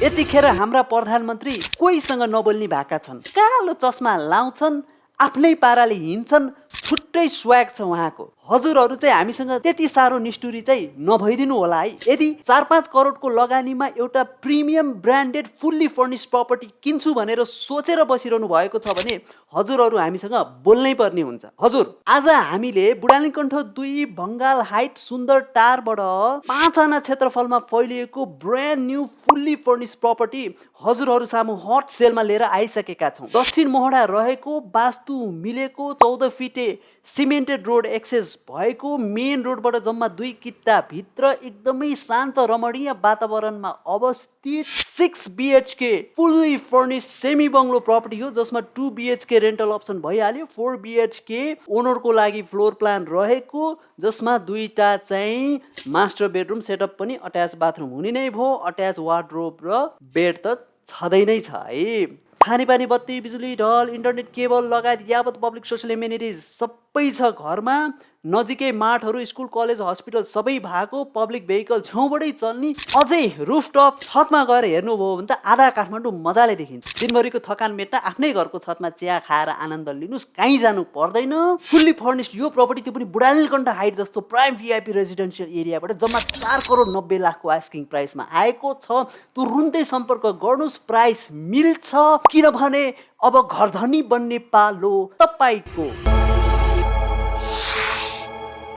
यतिखेर हाम्रा प्रधानमन्त्री कोहीसँग नबोल्ने भएका छन्। कालो चस्मा लाउँछन्, आफ्नै पाराले हिँड्छन्, छुट्टै स्वाग छ उहाँको। हजुरहरू चाहिँ हामीसँग त्यति साह्रो निष्ठुरी चाहिँ नभइदिनु होला है। यदि 4-5 करोडको लगानीमा एउटा premium branded fully furnished property किन्छु भनेर सोचेर बसिरहनु भएको छ भने हजुरहरू हामीसँग बोल्नै पर्ने हुन्छ। हजुर, आज हामीले बुढानीकण्ठ 2 बङ्गाल हाइट सुन्दर टारबाट 5 आना क्षेत्रफलमा फैलिएको brand new fully furnished property हजुरहरू सामु हट सेलमा लिएर आइसकेका छौँ। दक्षिण मोहडा रहेको, वास्तु मिलेको, 14 फिटे सिमेन्टेड रोड एक्सेस भएको, मेन रोडबाट जम्मा 2 किता भित्र एकदमै शान्त रमणीय वातावरणमा अवस्थित 6 BHK fully furnished semi bungalow property हो, जसमा 2 BHK रेन्टल अप्सन भइहाल्यो। 4 BHK ओनरको लागि फ्लोर प्लान रहेको, जसमा 2टा चाहिँ मास्टर बेडरुम सेटअप पनि अट्याच बाथरुम हुने नै भयो। अट्याच वार्डरोब र बेड त छँदै नै छ है। खानेपानी, बत्ती, बिजुली, ढल, इन्टरनेट केबल लगायत यावत पब्लिक सोसल एमेनिटिज सबै छ घरमा। नजिकै मार्टहरू, स्कुल, कलेज, हस्पिटल सबै भएको, पब्लिक भेहिकल छेउबाटै चल्ने। अझै रुफटप छतमा गएर हेर्नुभयो भने त आधा काठमाडौँ मजाले देखिन्छ। दिनभरिको थकान मेट्न आफ्नै घरको छतमा चिया खाएर आनन्द लिनुहोस्, कहीँ जानु पर्दैन। फुल्ली फर्निस्ड यो प्रपर्टी त्यो पनि बुढानीलकण्ठ हाइट जस्तो प्राइम VIP रेजिडेन्सियल एरियाबाट जम्मा 4 करोड 90 लाखको आस्किङ प्राइसमा आएको छ। तुरुन्तै सम्पर्क गर्नुहोस्, प्राइस मिल्छ, किनभने अब घरधनी बन्ने पालो तपाईँको।